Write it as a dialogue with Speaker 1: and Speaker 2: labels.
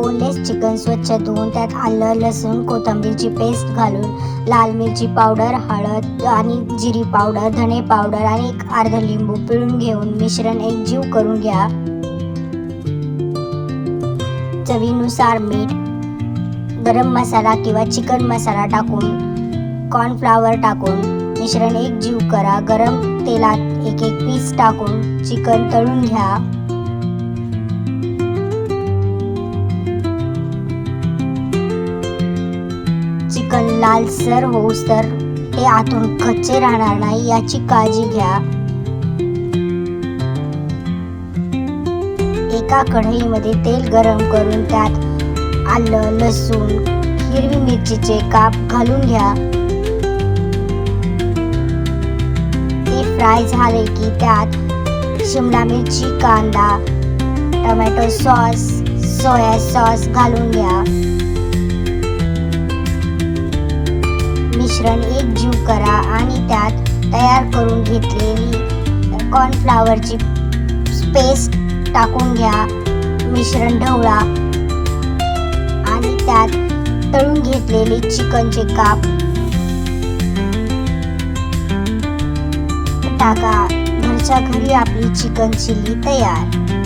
Speaker 1: Boneless chicken स्वच्छ धुवून त्यात आलं, लसूण, कोथिंबीरची पेस्ट घालून लाल मिरची पावडर, हळद आणि जिरी पावडर, धने पावडर आणि एक अर्धा लिंबू पिळून घेऊन मिश्रण एकजीव करून घ्या. चवीनुसार मीठ, गरम मसाला किंवा चिकन मसाला टाकून कॉर्नफ्लॉवर टाकून मिश्रण एकजीव करा. गरम तेलात एक एक पीस टाकून चिकन तळून घ्या. चिकन लालसर होऊस्तर ते आतून कच्चे राहणार नाही याची काळजी घ्या. एका कढईमध्ये तेल गरम करून त्यात आलं, लसूण, हिरवी मिरचीचे काप घालून घ्या. ते फ्राय झाले की त्यात शिमला मिरची, कांदा, टोमॅटो सॉस, सोया सॉस घालून घ्या. मिश्रण एकजीव करा आणि त्यात तयार करून घेतलेली कॉर्नफ्लॉवरची पेस्ट टाकून घ्या. मिश्रण ढवळा आणि त्यात तळून घेतलेले चिकनचे काप टाका. घरच्या घरी आपली चिकन चिली तयार.